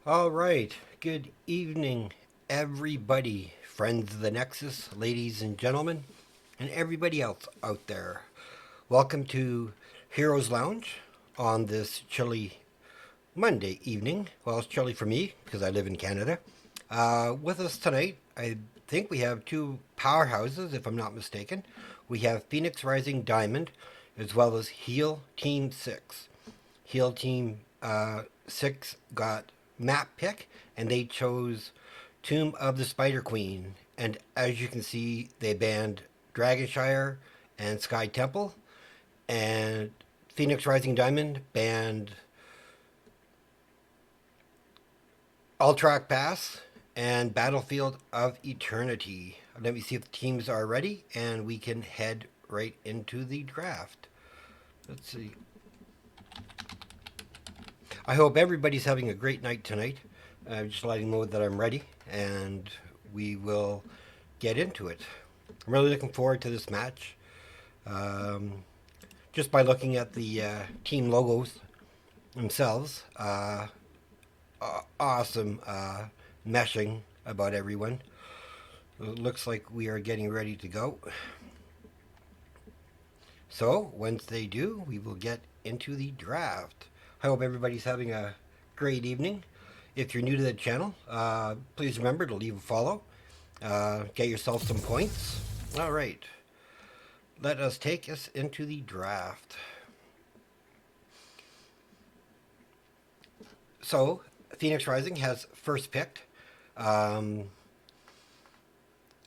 All right. Good evening, everybody, friends of the Nexus, ladies and gentlemen, and everybody else out there. Welcome to Heroes Lounge on this chilly Monday evening. Well, it's chilly for me because I live in Canada. With us tonight, I think we have two powerhouses, if I'm not mistaken. We have Phoenix Rising Diamond as well as Heal Team 6. Heal Team 6 got map pick, and they chose Tomb of the Spider Queen. And as you can see, they banned Dragonshire and Sky Temple, and Phoenix Rising Diamond banned Ultrac Pass and Battlefield of Eternity. Let me see if the teams are ready, and we can head right into the draft. Let's see. I hope everybody's having a great night tonight. Just letting you know that I'm ready, and we will get into it. I'm really looking forward to this match. Um, just by looking at the team logos themselves, awesome meshing about everyone. It looks like we are getting ready to go. So, once they do, we will get into the draft. I hope everybody's having a great evening. If you're new to the channel, please remember to leave a follow. Get yourself some points. All right. Let us take us into the draft. So, Phoenix Rising has first picked. I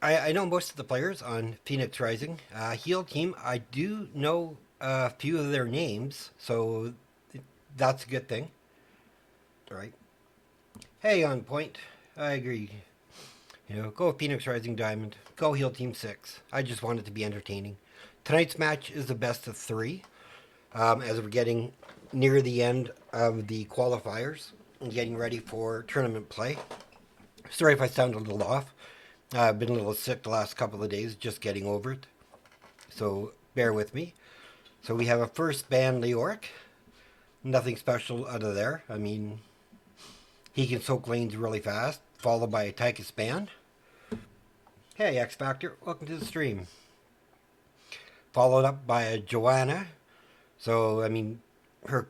know most of the players on Phoenix Rising. Heal Team, I do know a few of their names, so that's a good thing. All right. Hey, on point. I agree. Go Phoenix Rising Diamond. Go Heal Team 6. I just want it to be entertaining. Tonight's match is the best of three. As we're getting near the end of the qualifiers and getting ready for tournament play. Sorry if I sound a little off. I've been a little sick the last couple of days, just getting over it. So bear with me. So we have a first ban Leoric. Nothing special out of there. I mean, he can soak lanes really fast, followed by a Tychus ban. Hey, X Factor, welcome to the stream. Followed up by a Joanna. So, I mean, her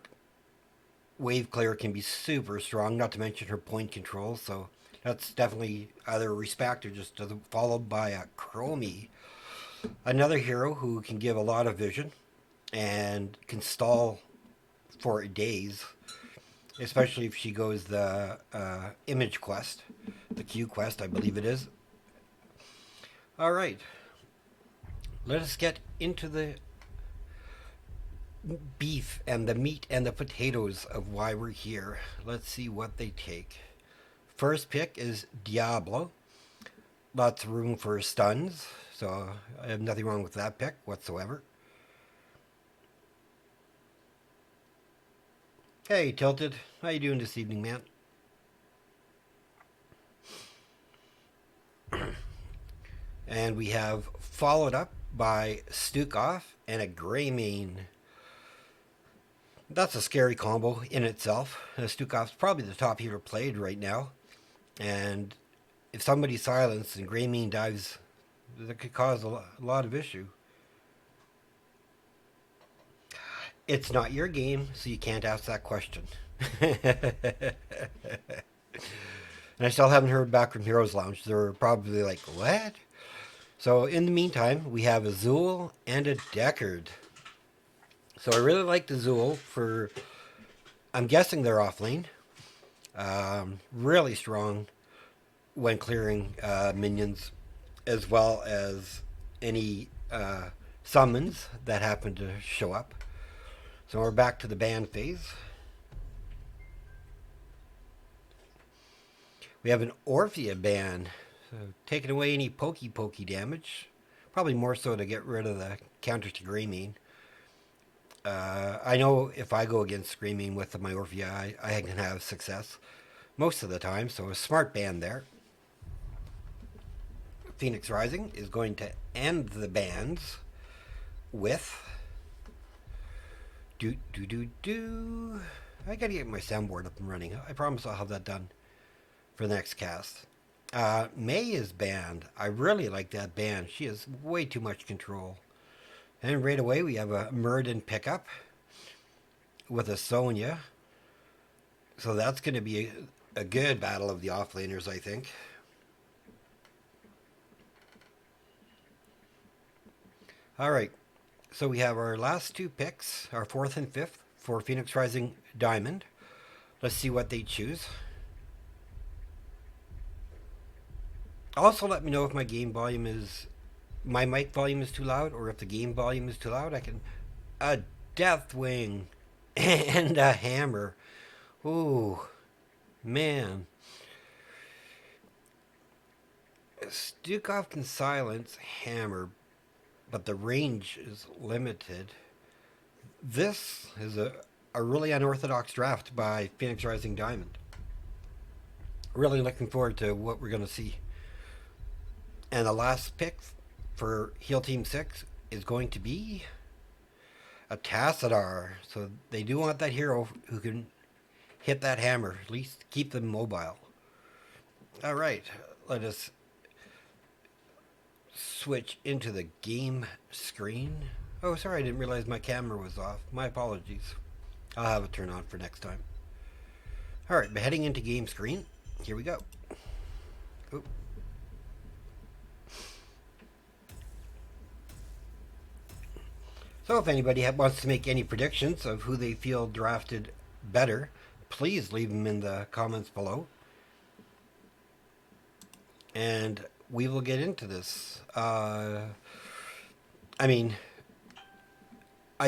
wave clear can be super strong, not to mention her point control. So, that's definitely either respect or just followed by a Chromie. Another hero who can give a lot of vision and can stall for days, especially if she goes the image quest, the Q quest, I believe it is. All right. Let us get into the beef and the meat and the potatoes of why we're here. Let's see what they take. First pick is Diablo. Lots of room for stuns, so I have nothing wrong with that pick whatsoever. Hey, Tilted. How you doing this evening, man? And we have followed up by Stukov and a Greymane. That's a scary combo in itself. Stukov's probably the top hero played right now. And if somebody's silenced and Greymane dives, that could cause a lot of issue. It's not your game, so you can't ask that question. And I still haven't heard back from Heroes Lounge. They're probably like, what? So in the meantime, we have Azul and a Deckard. So I really like the Azul for, I'm guessing they're off lane. Really strong when clearing minions, as well as any summons that happen to show up. So we're back to the ban phase. We have an Orphea ban, so taking away any pokey damage. Probably more so to get rid of the counter to Greymane. I know if I go against Greymane with my Orphea, I can have success most of the time, so a smart ban there. Phoenix Rising is going to end the bans with I gotta get my soundboard up and running. I promise I'll have that done. for the next cast. May is banned. I really like that ban. She has way too much control. And right away we have a Muradin pickup with a Sonya. So that's going to be a good battle of the offlaners, I think. All right. So we have our last two picks, our fourth and fifth for Phoenix Rising Diamond. Let's see what they choose. Also, let me know if my my mic volume is too loud, or if the game volume is too loud. A Deathwing and a Hammer. Ooh, man. Stukov can silence Hammer, but the range is limited. This is a really unorthodox draft by Phoenix Rising Diamond. Really looking forward to what we're going to see. And the last pick for Heal Team 6 is going to be a Tassadar. So they do want that hero who can hit that hammer, at least keep them mobile. All right, let us switch into the game screen. Oh, sorry, I didn't realize my camera was off. My apologies. I'll have it turned on for next time. All right, but heading into game screen. Here we go. Oop. So if anybody wants to make any predictions of who they feel drafted better, please leave them in the comments below. And we will get into this. I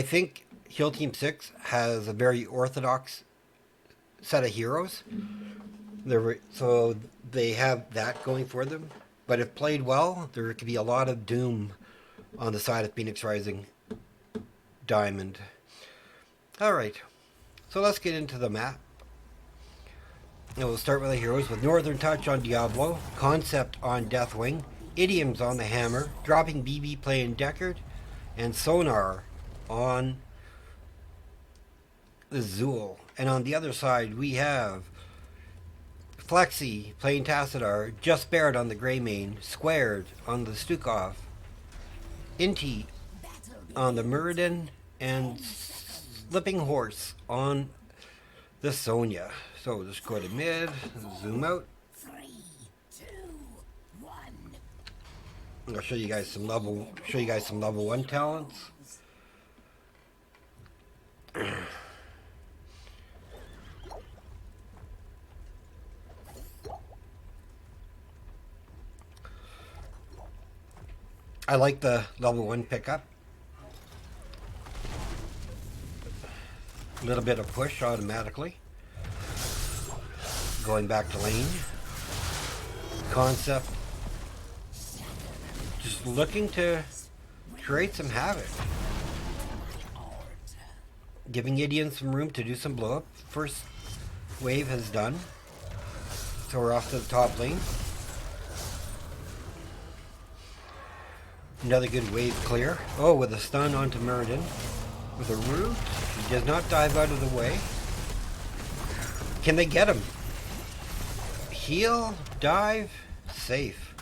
think Heal Team 6 has a very orthodox set of heroes. So they have that going for them. But if played well, there could be a lot of doom on the side of Phoenix Rising Diamond. Alright, so let's get into the map. And we'll start with the heroes with Northern Touch on Diablo, Concept on Deathwing, Idioms on the Hammer, dropping BB playing Deckard, and Sonar on the Zool. And on the other side we have Flexi playing Tassadar, Just Barrett on the Greymane, Squared on the Stukov, Inti on the Muradin, and Slipping Horse on the Sonya. So just go to mid, zoom out. 3, 2, 1. I'll show you guys some level 1 talents. I like the level 1 pickup. A little bit of push automatically. Going back to lane. Concept. Just looking to create some havoc. Giving Gideon some room to do some blow up. First wave has done. So we're off to the top lane. Another good wave clear. Oh, with a stun onto Muradin. With a root. He does not dive out of the way. Can they get him? Heal, dive, safe.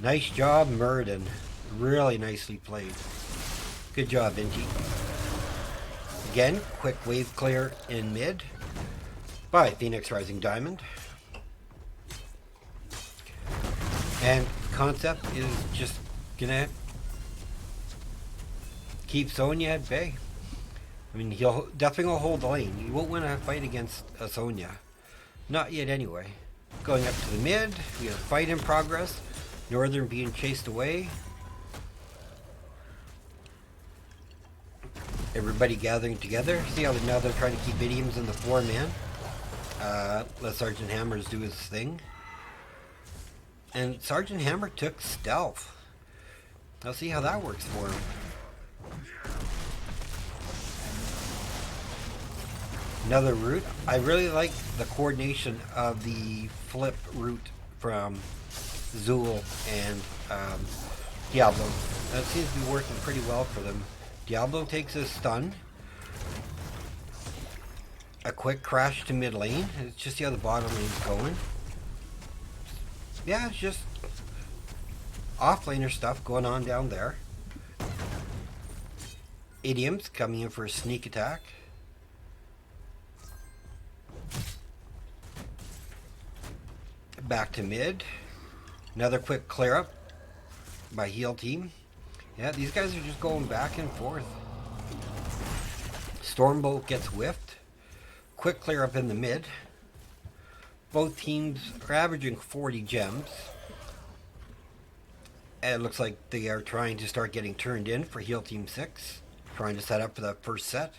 Nice job, Muradin. Really nicely played. Good job, Inti. Again, quick wave clear in mid by Phoenix Rising Diamond. And Concept is just gonna keep Sonya at bay. I mean, he'll definitely hold the lane. He won't win a fight against a Sonya. Not yet anyway. Going up to the mid, we have a fight in progress. Northern being chased away. Everybody gathering together. See how now they're trying to keep Idioms in the 4-man. Let Sergeant Hammers do his thing. And Sergeant Hammer took stealth. I'll see how that works for him. Another route. I really like the coordination of the flip route from Zool and Diablo. That seems to be working pretty well for them. Diablo takes a stun. A quick crash to mid lane. Let's just see how the bottom lane's going. Yeah, it's just offlaner stuff going on down there. Idioms coming in for a sneak attack. Back to mid. Another quick clear up by heal team. Yeah, these guys are just going back and forth. Stormbolt gets whiffed. Quick clear up in the mid. Both teams are averaging 40 gems. And it looks like they are trying to start getting turned in for heal team 6. Trying to set up for that first set.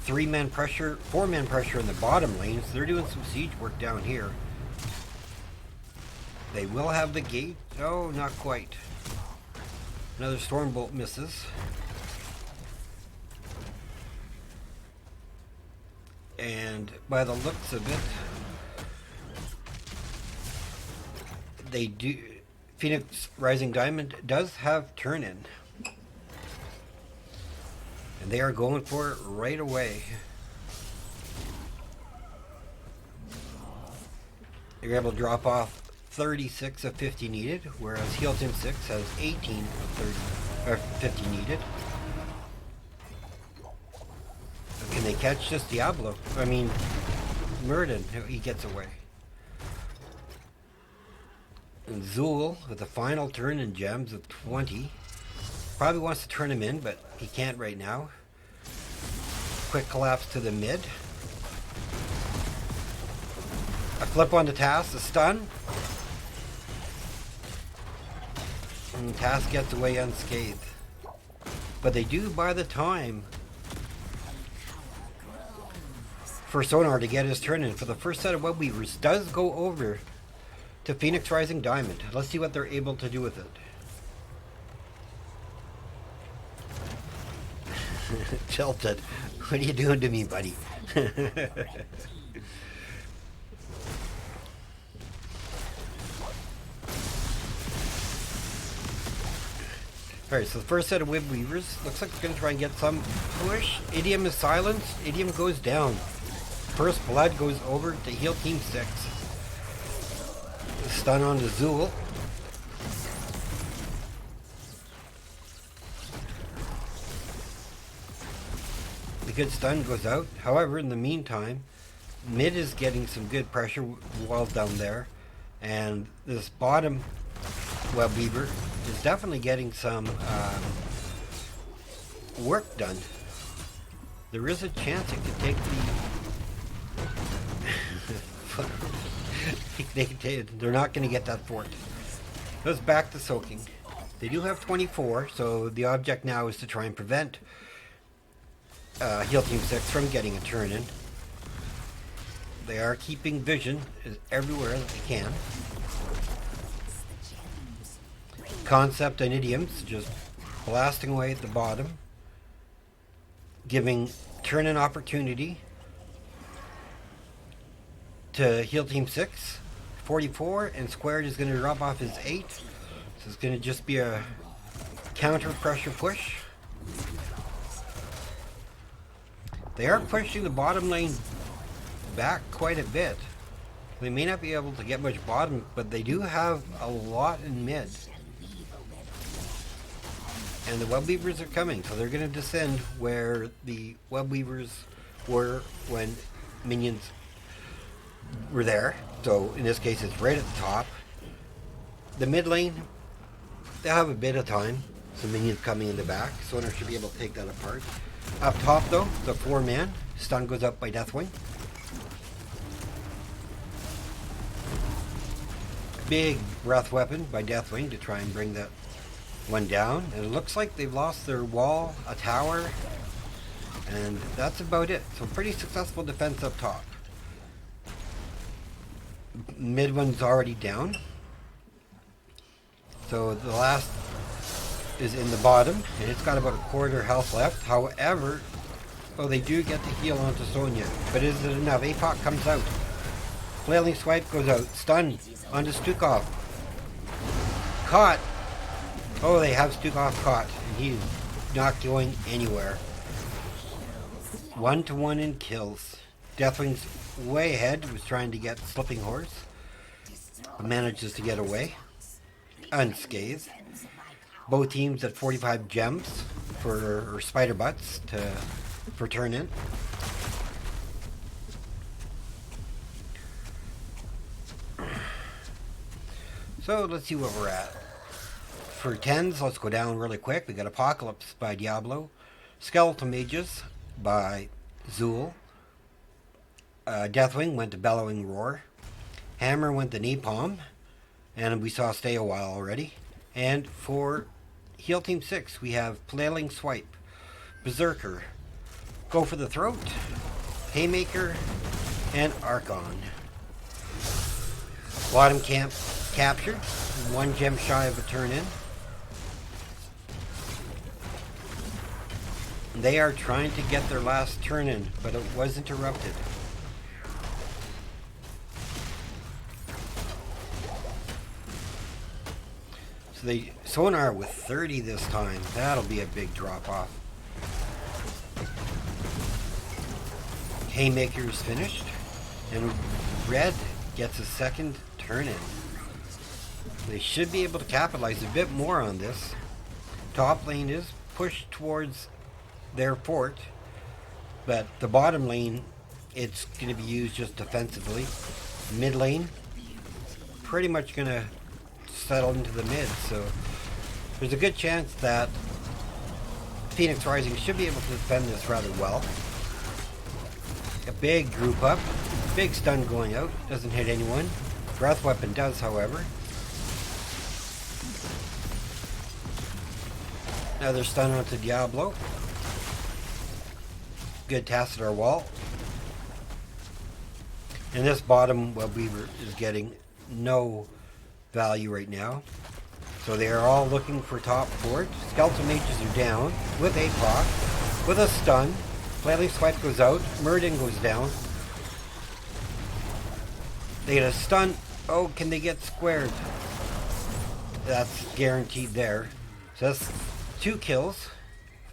3-man pressure, 4-man pressure in the bottom lane. So they're doing some siege work down here. They will have the gate. Oh, not quite. Another Stormbolt misses. And by the looks of it, they do. Phoenix Rising Diamond does have turn-in. And they are going for it right away. They're able to drop off 36 of 50 needed, whereas Heal Team 6 has 18 of 50 needed. Can they catch this Diablo? I mean, Murden, he gets away. And Zool with the final turn in gems of 20. Probably wants to turn him in, but he can't right now. Quick collapse to the mid. A flip on the Task, a stun. And Task gets away unscathed. But they do buy the time for Sonar to get his turn in. For the first set of Web Weavers does go over to Phoenix Rising Diamond. Let's see what they're able to do with it. Tilted. What are you doing to me, buddy? Alright, so the first set of Web Weavers looks like it's going to try and get some push. Idiom is silenced. Idiom goes down. First blood goes over to Heal Team 6. Stun on the Zool. The good stun goes out. However, in the meantime, mid is getting some good pressure while down there. And this bottom Web Weaver is definitely getting some work done. There is a chance it could take the... They're not going to get that fort. Goes back to soaking. They do have 24, so the object now is to try and prevent Heal Team 6 from getting a turn in. They are keeping vision everywhere that they can. Concept and Idioms just blasting away at the bottom, giving turn-in opportunity to Heal Team 6. 44, and Squared is going to drop off his 8. So it's going to just be a counter pressure push. They are pushing the bottom lane back quite a bit. They may not be able to get much bottom, but they do have a lot in mid. And the Web Weavers are coming, so they're going to descend where the Web Weavers were when minions were there. So in this case, it's right at the top. The mid lane, they have a bit of time. Some minions coming in the back. Sonar should be able to take that apart. Up top, though, the 4-man. Stun goes up by Deathwing. Big breath weapon by Deathwing to try and bring that one down. And it looks like they've lost their wall, a tower, and that's about it. So pretty successful defense up top. Mid one's already down. So the last is in the bottom, and it's got about a quarter health left. However, oh, they do get the heal onto Sonya, but is it enough? APOC comes out. Flailing Swipe goes out. Stun onto Stukov. Caught. Oh, they have Stukov caught, and he's not going anywhere. 1-to-1 in kills. Deathwing's way ahead, was trying to get Slipping Horse. manages to get away unscathed. Both teams at 45 gems for spider butts for turn in. So let's see what we're at. For 10s, let's go down really quick. We got Apocalypse by Diablo, Skeletal Mages by Zool, Deathwing went to Bellowing Roar, Hammer went to Napalm, and we saw Stay a While already. And for Heal Team 6, we have Flailing Swipe, Berserker, Go for the Throat, Haymaker, and Archon. Bottom camp captured, 1 gem shy of a turn in. They are trying to get their last turn in, but it was interrupted. So they Sonar with 30 this time. That'll be a big drop off. Haymaker is finished, and Red gets a second turn in. They should be able to capitalize a bit more on this. Top lane is pushed towards their fort, but the bottom lane, it's going to be used just defensively. Mid lane, pretty much going to settle into the mid, so there's a good chance that Phoenix Rising should be able to defend this rather well. A big group up, big stun going out, doesn't hit anyone. Breath Weapon does, however. Another stun onto Diablo. Good Tassadar wall. And this bottom Weaver is getting no value right now. So they are all looking for top fort. Skeletal Mages are down with a proc, with a stun. Flailing Swipe goes out. Muradin goes down. They get a stun. Oh, can they get squared? That's guaranteed there. So that's 2 kills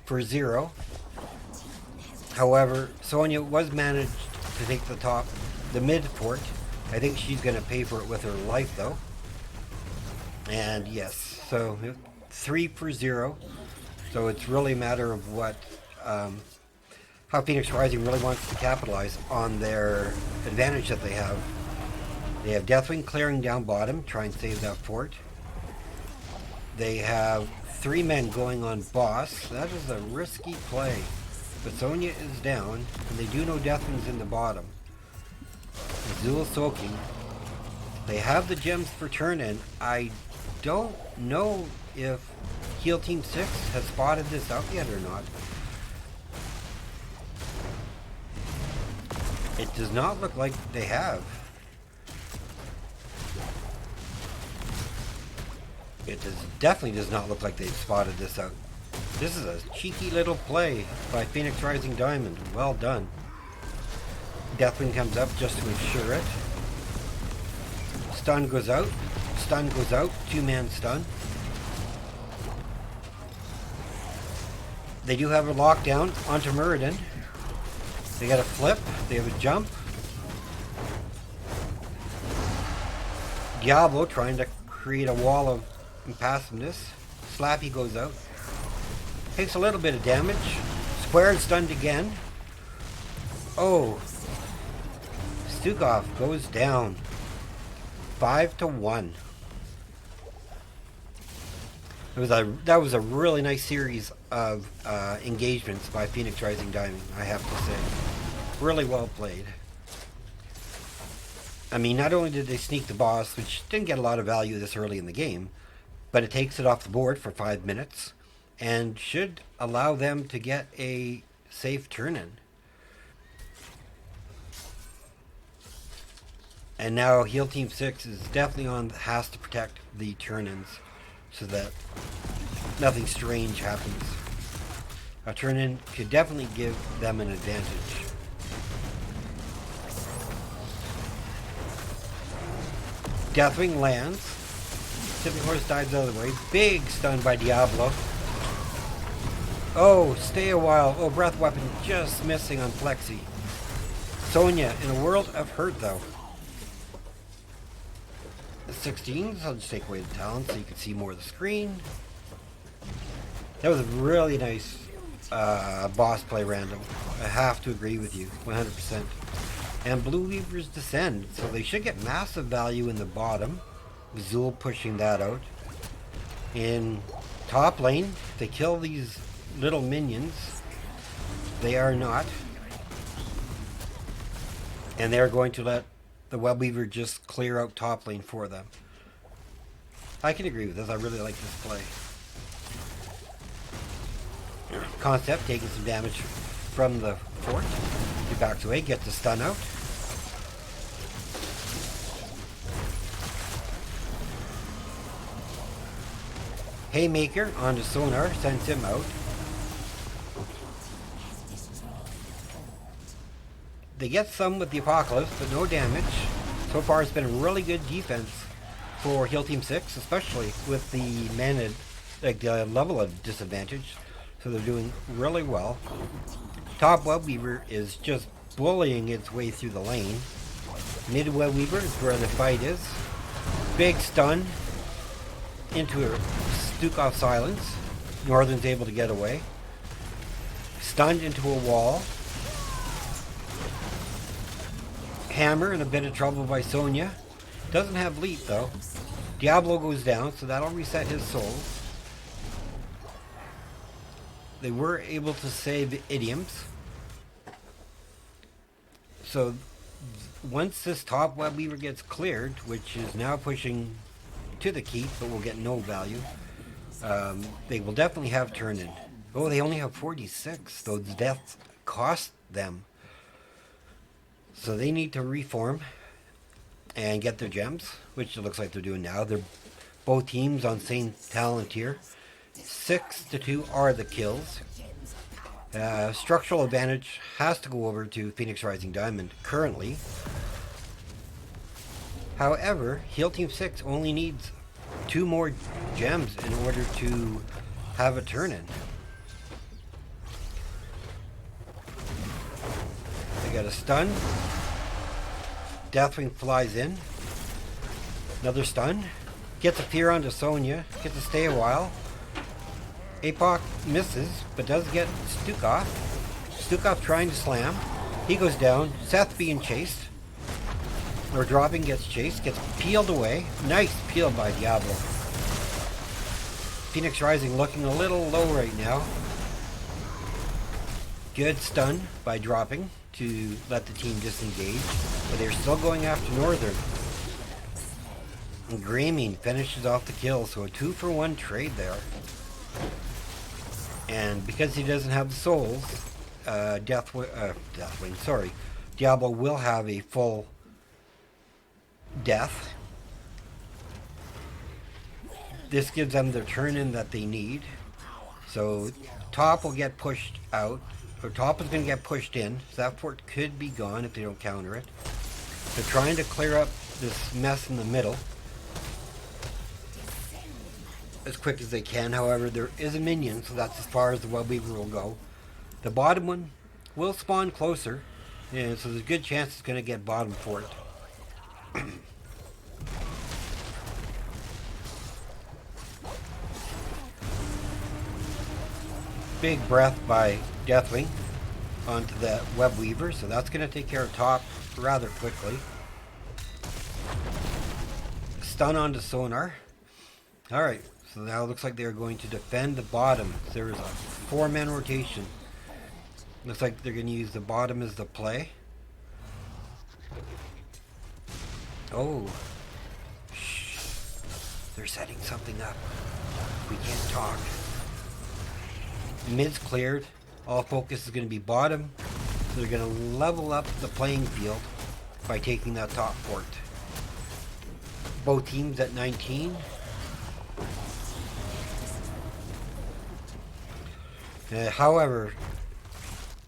for 0. However, Sonya was managed to take the mid fort. I think she's going to pay for it with her life, though. And yes, so 3 for 0. So it's really a matter of what, how Phoenix Rising really wants to capitalize on their advantage that they have. They have Deathwing clearing down bottom, try and save that fort. They have 3 men going on boss. That is a risky play. But Sonya is down, and they do know Deathwing's in the bottom. Azul soaking. They have the gems for turn-in. I don't know if Heal Team 6 has spotted this out yet or not. It does not look like they have. Definitely does not look like they've spotted this out. This is a cheeky little play by Phoenix Rising Diamond. Well done. Deathwing comes up just to ensure it. Stun goes out. Stun goes out. 2-man stun. They do have a lockdown onto Muradin. They got a flip. They have a jump. Diablo trying to create a wall of impassiveness. Slappy goes out. Takes a little bit of damage. Square and stunned again. Oh. Stukov goes down. 5-1. That was a really nice series of engagements by Phoenix Rising Diamond, I have to say. Really well played. I mean, not only did they sneak the boss, which didn't get a lot of value this early in the game, but it takes it off the board for 5 minutes and should allow them to get a safe turn-in. And now Heal Team 6 is definitely has to protect the turn-ins so that nothing strange happens. A turn-in could definitely give them an advantage. Deathwing lands. Tipping Horse dives out of the way. Big stun by Diablo. Oh, stay a while. Oh, Breath Weapon just missing on Plexi. Sonya in a world of hurt, though. 16s. I'll just take away the talent so you can see more of the screen. That was a really nice boss play random. I have to agree with you, 100%. And Blue Weavers descend, so they should get massive value in the bottom. Zul pushing that out. In top lane, they kill these little minions. They are not. And they're going to let the Web Weaver just clear out top lane for them. I can agree with this. I really like this play. Concept taking some damage from the fort. He backs away, gets the stun out. Haymaker onto Sonar, sends him out. They get some with the Apocalypse, but no damage. So far it's been a really good defense for Heal Team 6, especially with the mana, like the level of disadvantage. So they're doing really well. Top Web Weaver is just bullying its way through the lane. Mid Web Weaver is where the fight is. Big stun into a Stukov silence. Northern's able to get away. Stunned into a wall. Hammer in a bit of trouble by Sonya. Doesn't have leap though. Diablo goes down, so that'll reset his souls. They were able to save idioms. So once this top Web Weaver gets cleared, which is now pushing to the keep, but will get no value, they will definitely have turn in. Oh, they only have 46. Those deaths cost them. So they need to reform and get their gems, which it looks like they're doing now. They're both teams on same talent tier. 6-2 are the kills. Structural advantage has to go over to Phoenix Rising Diamond currently. However, Heal Team 6 only needs 2 more gems in order to have a turn-in. They got a stun. Deathwing flies in. Another stun. Gets a fear onto Sonya. Gets to stay a while. Apoc misses, but does get Stukov. Stukov trying to slam. He goes down. Seth being chased. Or dropping, gets chased. Gets peeled away. Nice peel by Diablo. Phoenix Rising looking a little low right now. Good stun by dropping to let the team disengage. But they're still going after Northern. And Greymane finishes off the kill, so a 2-for-1 trade there. And because he doesn't have the souls, Deathwing, sorry, Diablo will have a full death. This gives them the turn-in that they need. So top will get pushed out, or top is going to get pushed in. So that fort could be gone if they don't counter it. They're trying to clear up this mess in the middle as quick as they can. However, there is a minion, so that's as far as the Web Weaver will go. The bottom one will spawn closer, and so there's a good chance it's going to get bottom fort. Big breath by Deathwing onto the Web Weaver, so that's going to take care of top rather quickly. Stun onto Sonar. Alright, so now it looks like they're going to defend the bottom. There is a 4-man rotation. Looks like they're going to use the bottom as the play. Oh. Shh. They're setting something up. We can't talk. Mid's cleared. All focus is going to be bottom. So they're going to level up the playing field by taking that top fort. Both teams at 19. However,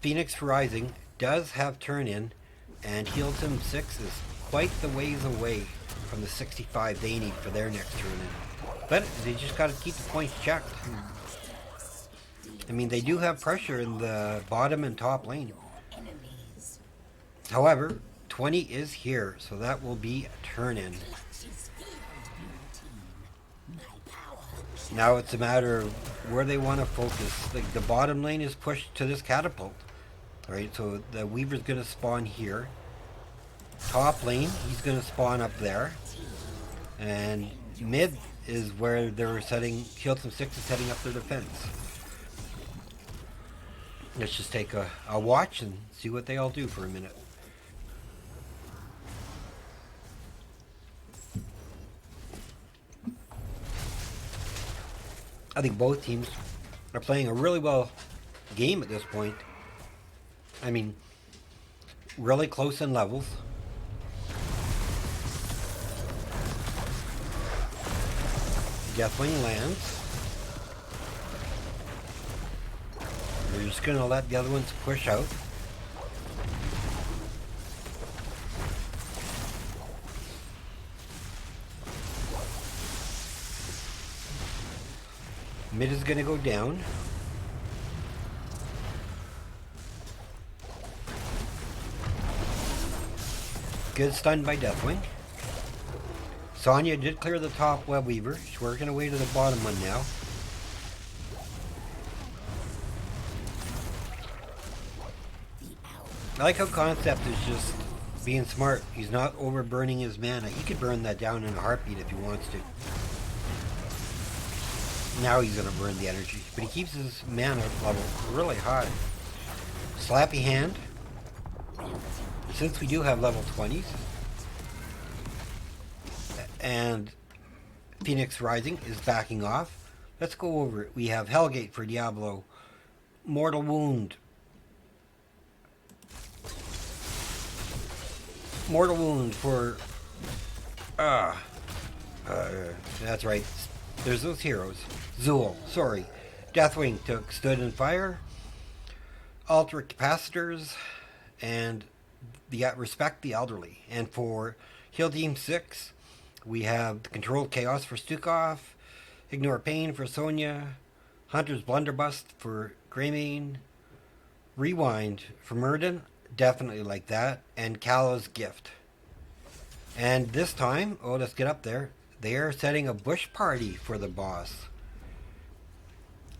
Phoenix Rising does have turn-in, and Heal Team 6 is quite the ways away from the 65 they need for their next turn-in. But they just got to keep the points checked. I mean, they do have pressure in the bottom and top lane. However, 20 is here, so that will be a turn-in. Now it's a matter of where they want to focus. Like the bottom lane is pushed to this catapult. Right, so the Weaver's going to spawn here. Top lane, he's going to spawn up there. And mid is where they're setting, Shield Team 6 is setting up their defense. Let's just take a watch and see what they all do for a minute. I think both teams are playing a really well game at this point. I mean, really close in levels. Deathwing lands. We're just going to let the other ones push out. Mid is going to go down. Good stun by Deathwing. Sonya did clear the top Web Weaver. She's working her way to the bottom one now. I like how Concept is just being smart. He's not overburning his mana. He could burn that down in a heartbeat if he wants to. Now he's going to burn the energy. But he keeps his mana level really high. Slappy Hand. Since we do have level 20s, and Phoenix Rising is backing off, let's go over it. We have Hellgate for Diablo, Mortal Wound. Mortal Wound for... that's right. There's those heroes. Zool, sorry. Deathwing took Stood and Fire, Ultra Capacitors, and Respect the Elderly. And for Heal Team 6, we have the Controlled Chaos for Stukov, Ignore Pain for Sonya, Hunter's Blunderbuss for Greymane, Rewind for Murden, definitely like that, and Kala's Gift. And this time, oh, let's get up there, they are setting a bush party for the boss.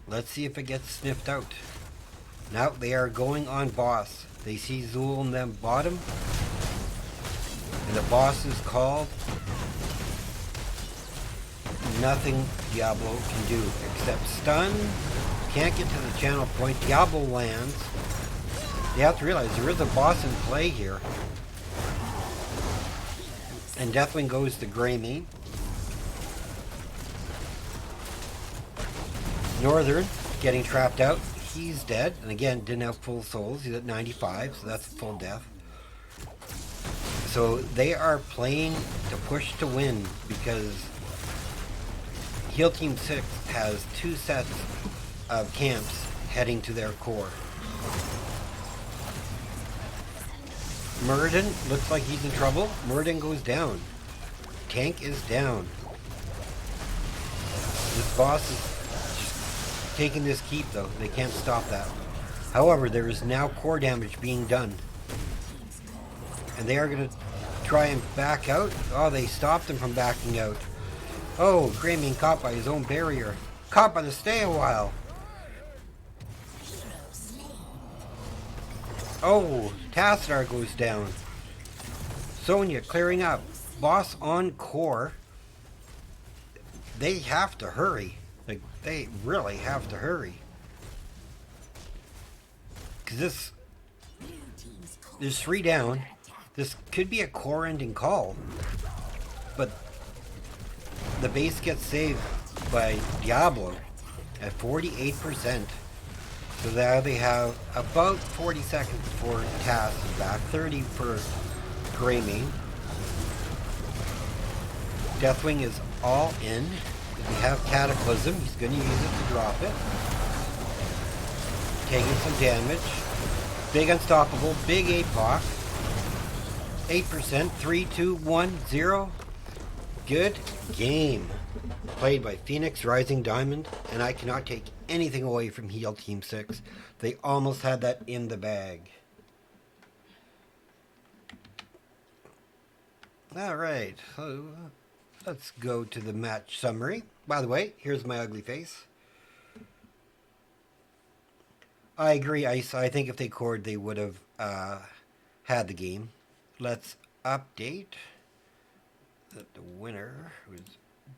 Let's see if it gets sniffed out. Now they are going on boss. They see Zool in them bottom. And the boss is called. Nothing Diablo can do except stun. Can't get to the channel point. Diablo lands. You have to realize there is a boss in play here. And Deathwing goes to Greymane. Northern getting trapped out. He's dead, and again, didn't have full souls. He's at 95, so that's full death. So they are playing to push to win because Heal Team 6 has 2 sets of camps heading to their core. Murden looks like he's in trouble. Murden goes down. Tank is down. This boss is taking this keep though. They can't stop that. However, there is now core damage being done. And they are going to try and back out. Oh, they stopped him from backing out. Oh, Greymane caught by his own barrier. Caught by the stay a while. Oh, Tassadar goes down. Sonya clearing up. Boss on core. They have to hurry. Like, they really have to hurry. Because there's 3 down. This could be a core ending call. But the base gets saved by Diablo at 48%. So now they have about 40 seconds for Tass back, 30 for Greymane. Deathwing is all in. We have Cataclysm. He's going to use it to drop it. Taking some damage. Big Unstoppable. Big APOC. 8%. 3, 2, 1, 0. Good game. Played by Phoenix Rising Diamond. And I cannot take anything away from Heal Team 6. They almost had that in the bag. Alright. So, let's go to the match summary. By the way, here's my ugly face. I agree, Ice. I think if they scored, they would have had the game. Let's update that the winner was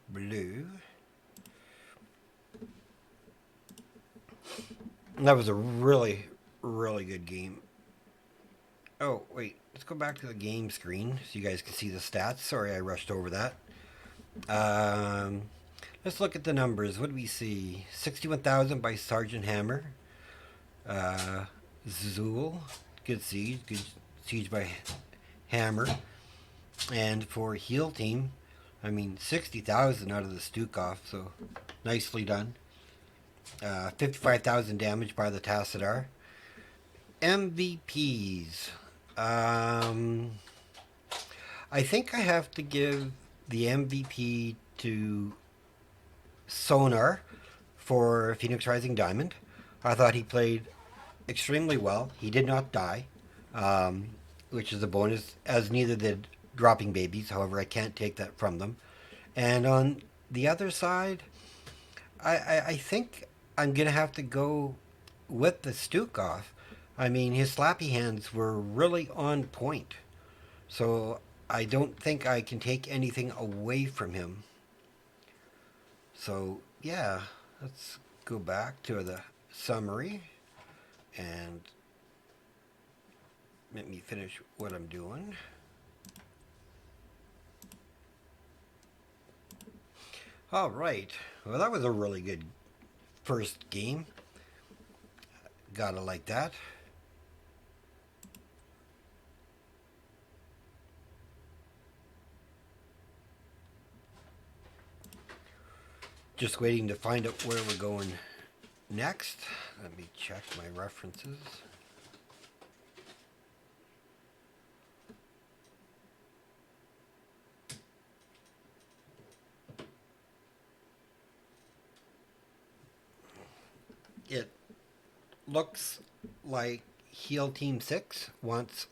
blue. And that was a really, really good game. Oh, wait. Let's go back to the game screen so you guys can see the stats. Sorry, I rushed over that. Um, let's look at the numbers. What do we see? 61,000 by Sergeant Hammer. Zool. Good siege. Good siege by Hammer. And for Heal Team, I mean, 60,000 out of the Stukov, so nicely done. 55,000 damage by the Tassadar. MVPs. I think I have to give the MVP to Sonar for Phoenix Rising Diamond. I thought he played extremely well. He did not die, which is a bonus, as neither did Dropping Babies. However, I can't take that from them. And on the other side, I think I'm going to have to go with the Stukov. I mean, his slappy hands were really on point. So I don't think I can take anything away from him. So, yeah, let's go back to the summary and let me finish what I'm doing. All right. Well, that was a really good first game. Gotta like that. Just waiting to find out where we're going next. Let me check my references. It looks like Heal Team 6 wants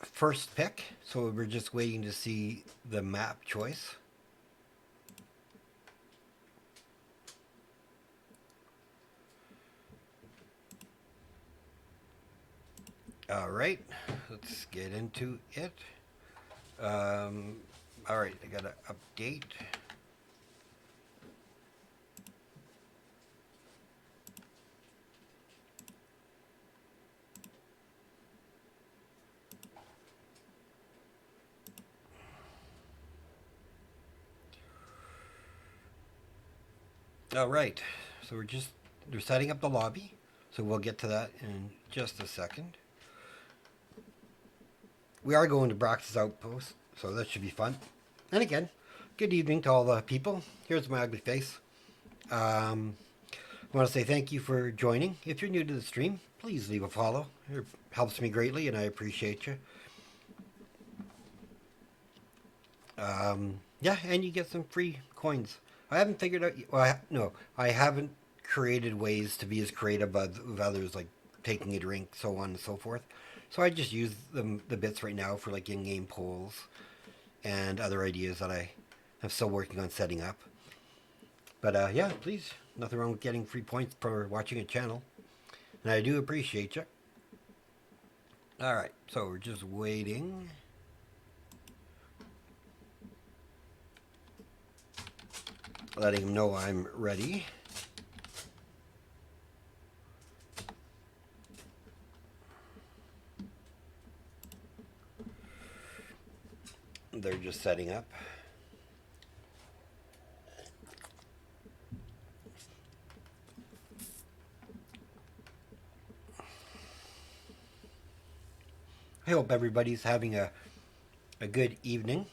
first pick, so we're just waiting to see the map choice. All right, let's get into it. All right, I got to update. All right, so they're setting up the lobby, so we'll get to that in just a second. We are going to Brax's Outpost, so that should be fun. And again, good evening to all the people. Here's my ugly face. I want to say thank you for joining. If you're new to the stream, please leave a follow. It helps me greatly, and I appreciate you. Yeah, and you get some free coins. I haven't figured out. Well, I haven't created ways to be as creative with others, like taking a drink, so on and so forth. So I just use the bits right now for like in-game polls and other ideas that I'm still working on setting up. But yeah, please, nothing wrong with getting free points for watching a channel, and I do appreciate you. All right, so we're just waiting. Letting him know I'm ready. They're just setting up. I hope everybody's having a good evening.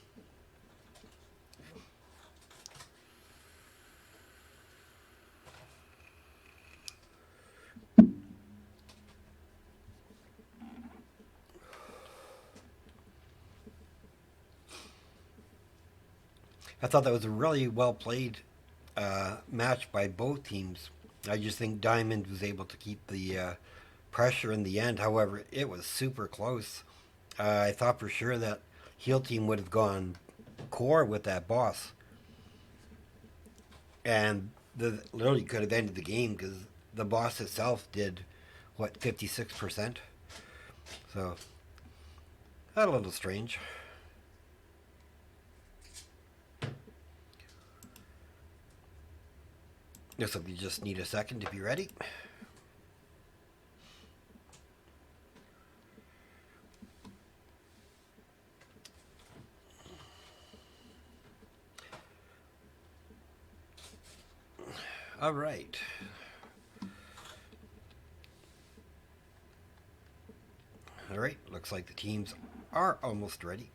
I thought that was a really well played match by both teams. I just think Diamond was able to keep the pressure in the end. However, it was super close. I thought for sure that Heal Team would have gone core with that boss, and literally could have ended the game because the boss itself did what 56%. So that's a little strange. Looks like we just need a second to be ready. All right. All right, looks like the teams are almost ready.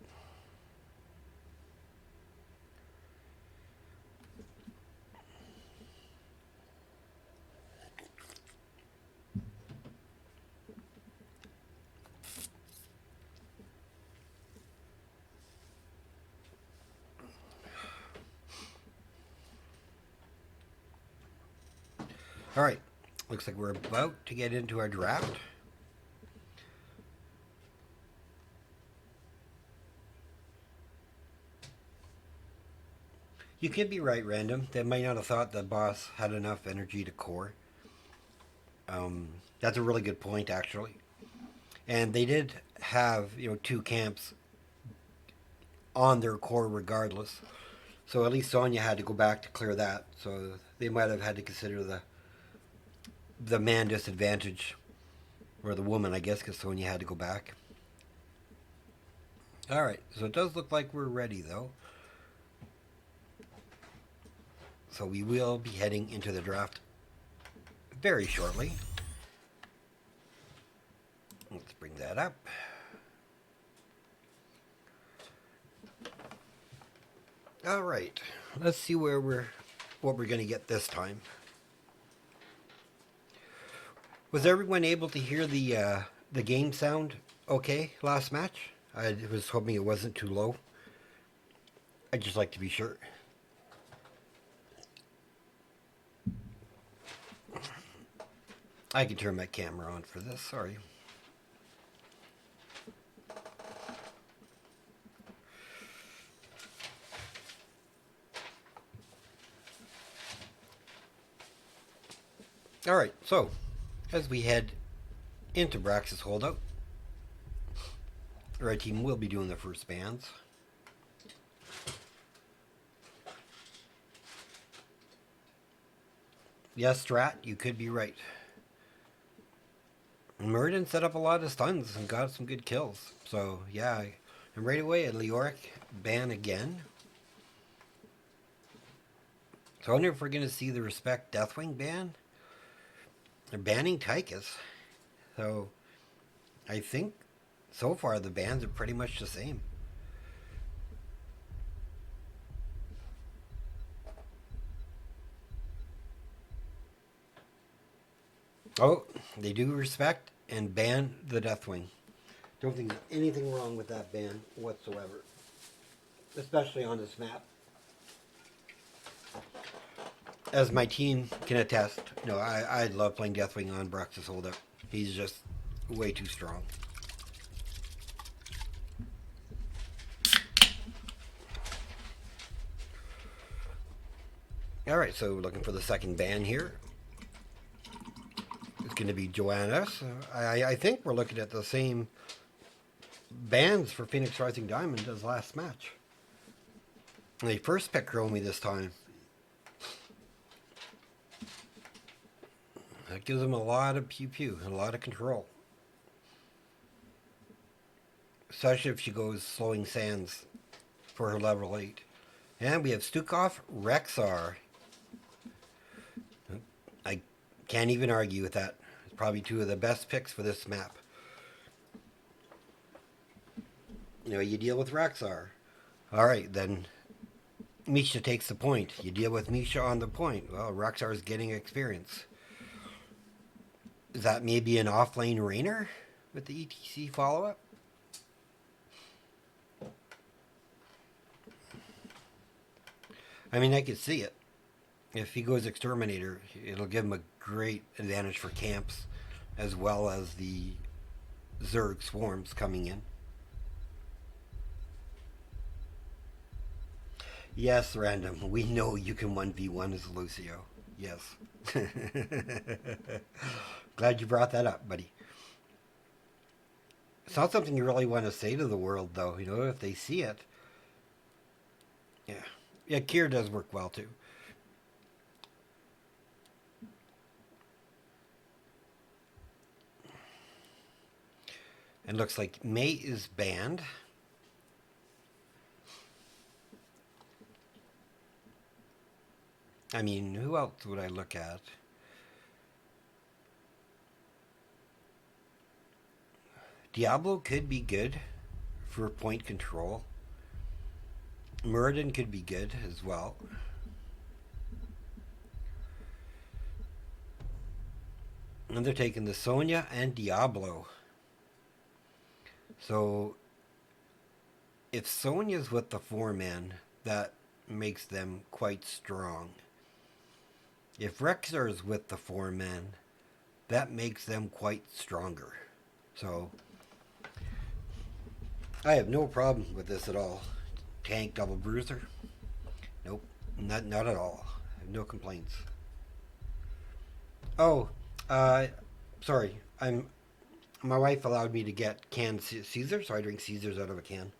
All right, looks like we're about to get into our draft. You could be right, Random. They might not have thought the boss had enough energy to core. That's a really good point, actually. And they did have, two camps on their core regardless. So at least Sonya had to go back to clear that. So they might have had to consider the man disadvantage, or the woman, I guess, because Sonya had to go back. All right, so it does look like we're ready, though. So we will be heading into the draft very shortly. Let's bring that up. All right, let's see what we're going to get this time. Was everyone able to hear the game sound okay last match? I was hoping it wasn't too low. I'd just like to be sure. I can turn my camera on for this, sorry. All right, so as we head into Brax's holdout, the red team will be doing the first bans. Yes, Strat, you could be right. Muradin set up a lot of stuns and got some good kills. So, yeah. And right away, a Leoric ban again. So I wonder if we're going to see the Respect Deathwing ban. They're banning Tychus. So, I think so far the bans are pretty much the same. Oh, they do respect and ban the Deathwing. Don't think there's anything wrong with that ban whatsoever. Especially on this map. As my team can attest, I love playing Deathwing on Brax's holdup. He's just way too strong. Alright, so looking for the second ban here. It's going to be Joanna. I think we're looking at the same bans for Phoenix Rising Diamond as last match. They first picked Chromie this time. That gives him a lot of pew-pew and a lot of control. Especially if she goes Slowing Sands for her level 8. And we have Stukov, Rexxar. I can't even argue with that. It's probably two of the best picks for this map. You deal with Rexxar. Alright, then Misha takes the point. You deal with Misha on the point. Well, Rexxar is getting experience. Is that maybe an off-lane Rainer with the ETC follow-up? I mean, I could see it. If he goes Exterminator, it'll give him a great advantage for camps, as well as the Zerg swarms coming in. Yes, random. We know you can 1v1 as Lucio. Yes. Glad you brought that up, buddy. It's not something you really want to say to the world, though. You know, if they see it. Yeah. Yeah, Kier does work well, too. And looks like May is banned. I mean, who else would I look at? Diablo could be good for point control. Muradin could be good as well. And they're taking the Sonya and Diablo. So if Sonya's with the 4-man, that makes them quite strong. If Rexar's with the 4-man, that makes them quite stronger. So I have no problem with this at all. Tank double bruiser? Nope, not at all. I have no complaints. Oh, sorry. My wife allowed me to get canned Caesar, so I drink Caesars out of a can.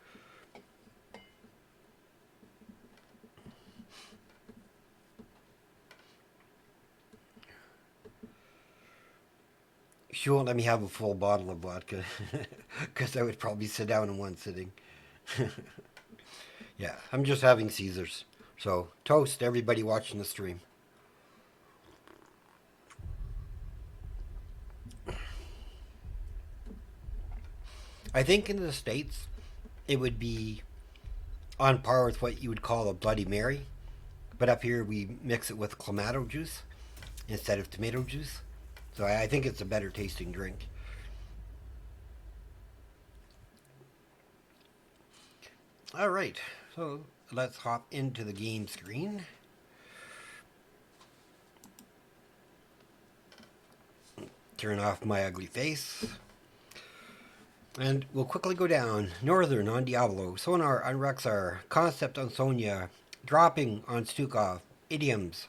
She won't let me have a full bottle of vodka because I would probably sit down in one sitting. Yeah, I'm just having Caesars. So, toast to everybody watching the stream. I think in the States, it would be on par with what you would call a Bloody Mary. But up here, we mix it with Clamato juice instead of tomato juice. So I think it's a better tasting drink. All right, so let's hop into the game screen. Turn off my ugly face. And we'll quickly go down. Northern on Diablo, Sonar on Rexar, Concept on Sonya, Dropping on Stukov, Idioms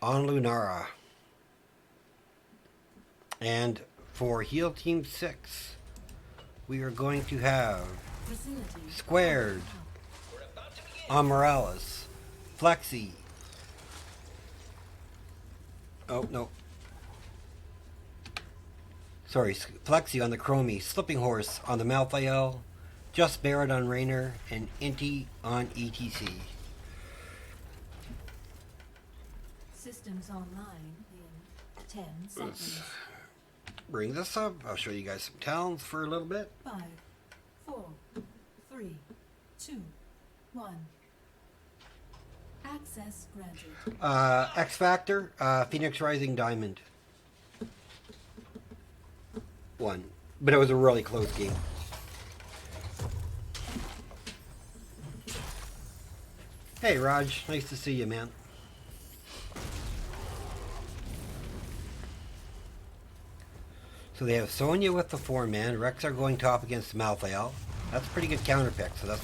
on Lunara. And for Heal Team 6, we are going to have Squared on Morales, Flexi. Oh, no. Sorry, Flexi on the Chromie, Slipping Horse on the Malthael, Just Barrett on Raynor, and Inti on ETC. Systems online in 10 seconds. Bring this up. I'll show you guys some towns for a little bit. 5, 4, 3, 2, 1. Access granted. X Factor, Phoenix Rising Diamond. 1. But it was a really close game. Hey Raj, nice to see you, man. So they have Sonya with the 4-man. Rexar going top against Malthael. That's a pretty good counter pick, so that's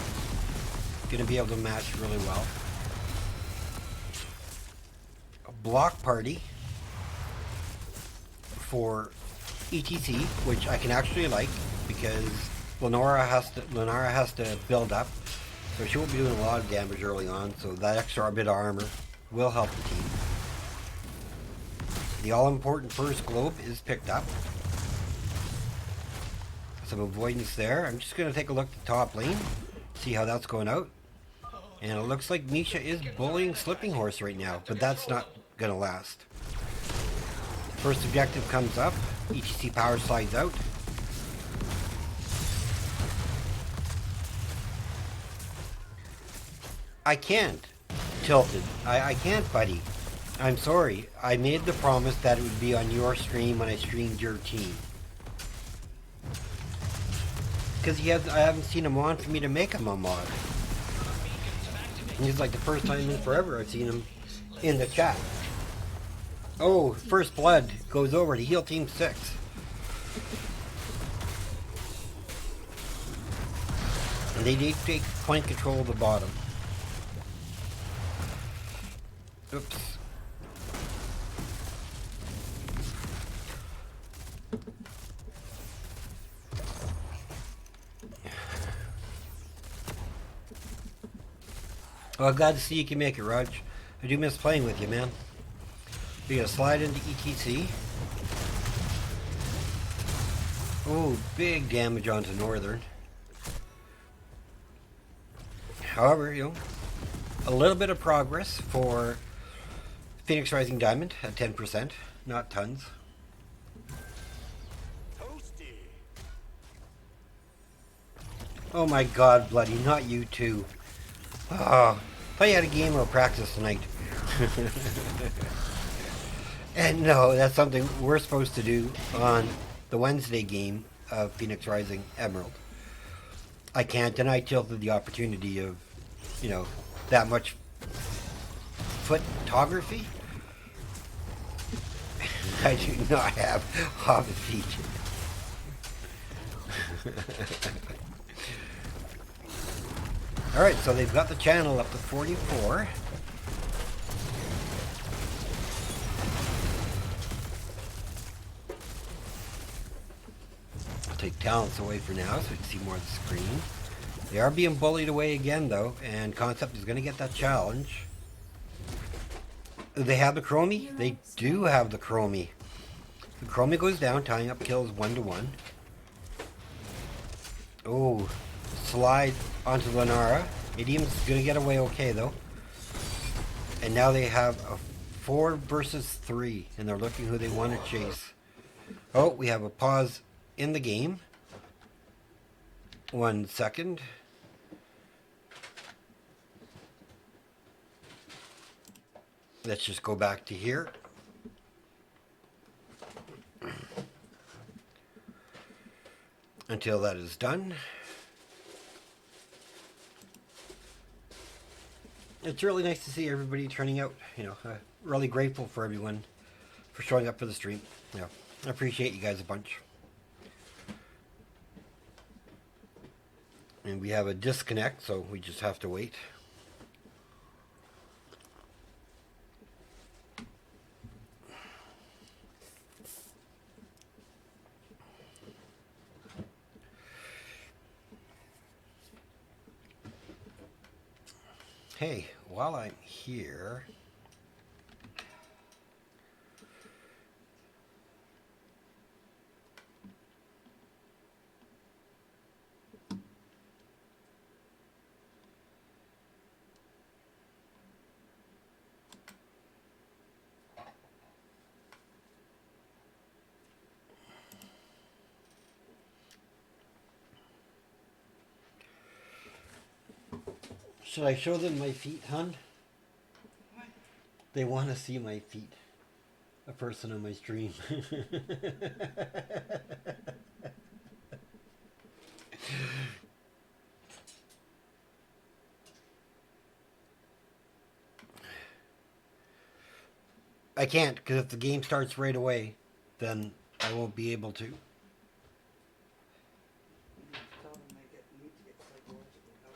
going to be able to match really well. A block party for ETC, which I can actually like because Lenora has to build up, so she won't be doing a lot of damage early on. So that extra bit of armor will help the team. The all-important first globe is picked up. Some avoidance there. I'm just going to take a look at the top lane, see how that's going out. And it looks like Misha is bullying Slipping Horse right now, but that's not going to last. First objective comes up. ETC power slides out. I can't. Tilted. I can't, buddy. I'm sorry. I made the promise that it would be on your stream when I streamed your team. Because I haven't seen him on for me to make him a mod. And he's like the first time in forever I've seen him in the chat. Oh, first blood goes over to Heal Team 6. And they take point control of the bottom. Oops. Well, glad to see you can make it, Raj. I do miss playing with you, man. We gotta slide into ETC. Oh, big damage onto Northern. However, you know, a little bit of progress for Phoenix Rising Diamond at 10%, not tons. Toasty. Oh my god, Bloody, not you too. Oh, thought you had a game or practice tonight. And no, that's something we're supposed to do on the Wednesday game of Phoenix Rising Emerald. I can't, and I tilted the opportunity of, you know, that much photography. I do not have Hobbit feet. Alright, so they've got the channel up to 44. I'll take talents away for now so we can see more of the screen. They are being bullied away again though, and Concept is going to get that challenge. Do they have the Chromie? They do have the Chromie. The Chromie goes down, tying up kills 1-1. Oh, slide onto Lenara. Idiom's gonna get away okay though. And now they have a 4 versus 3, and they're looking who they want to chase. Oh, we have a pause in the game. 1 second. Let's just go back to here. Until that is done. It's really nice to see everybody turning out. You know, really grateful for everyone for showing up for the stream. Yeah, I appreciate you guys a bunch. And we have a disconnect, so we just have to wait. Hey, while I'm here, should I show them my feet, hon? They want to see my feet. A person on my stream. I can't, because if the game starts right away, then I won't be able to. Tell them they need to get psychological help.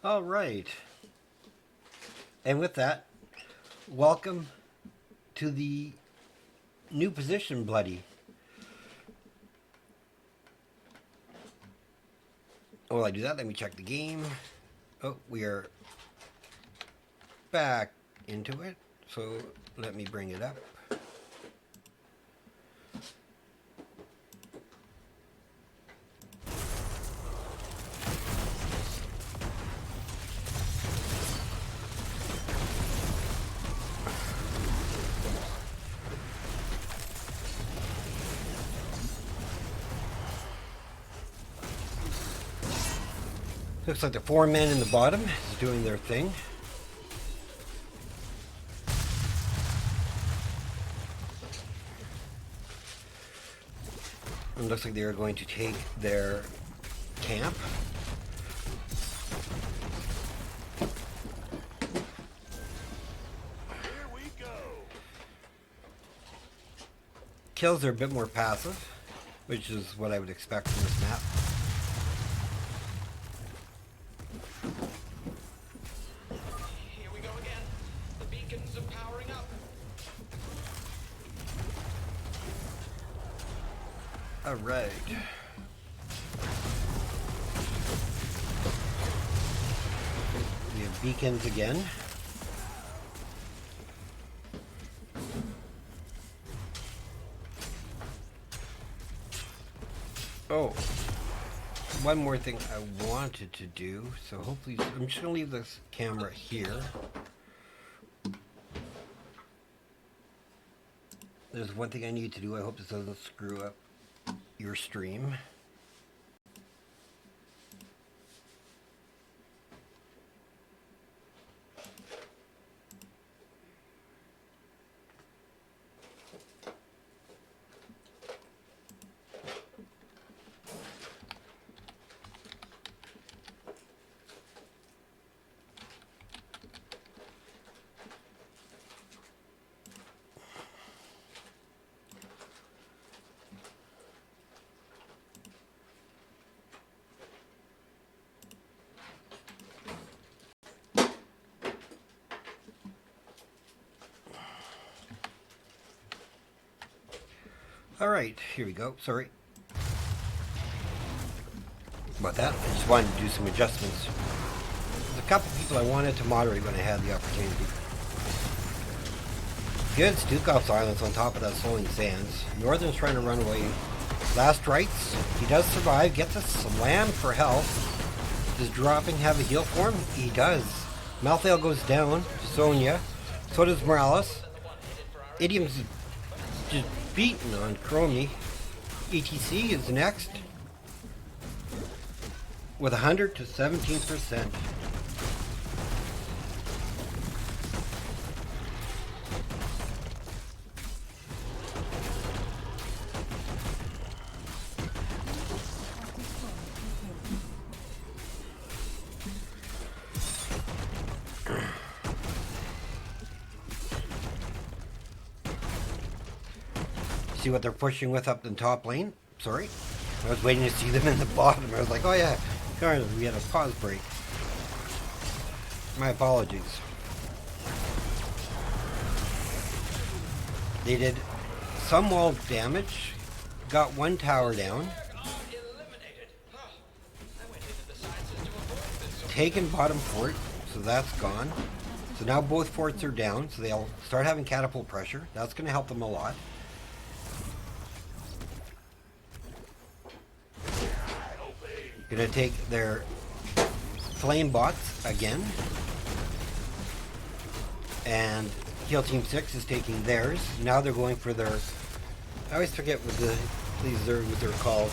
All right. And with that, welcome to the new position, Bloody. Oh, while I do that, let me check the game. Oh, we are back into it. So let me bring it up. Looks like the 4 men in the bottom is doing their thing. It looks like they are going to take their camp. Here we go. Kills are a bit more passive, which is what I would expect from this map. Here we go again. The beacons are powering up. All right. We have beacons again. Oh, one more thing I wanted to do. So hopefully, I'm just gonna leave this camera here. There's one thing I need to do. I hope this doesn't screw up your stream. All right, here we go. Sorry about that. I just wanted to do some adjustments. There's a couple people I wanted to moderate when I had the opportunity. Good Stukov silence on top of that Swelling Sands. Northern's trying to run away. Last rights. He does survive. Gets a slam for health. Does dropping have a heal for him? He does. Malthael goes down to Sonya. So does Morales. Idiom's just beaten on Chromie. ETC is next with 100 to 17%. See what they're pushing with up in top lane? Sorry. I was waiting to see them in the bottom. I was like, oh yeah, darn, we had a pause break. My apologies. They did some wall damage, got one tower down, taken bottom fort, so that's gone. So now both forts are down, so they'll start having catapult pressure. That's going to help them a lot. Gonna take their flame bots again, and Heal Team 6 is taking theirs. Now they're going for their, I always forget what they're called,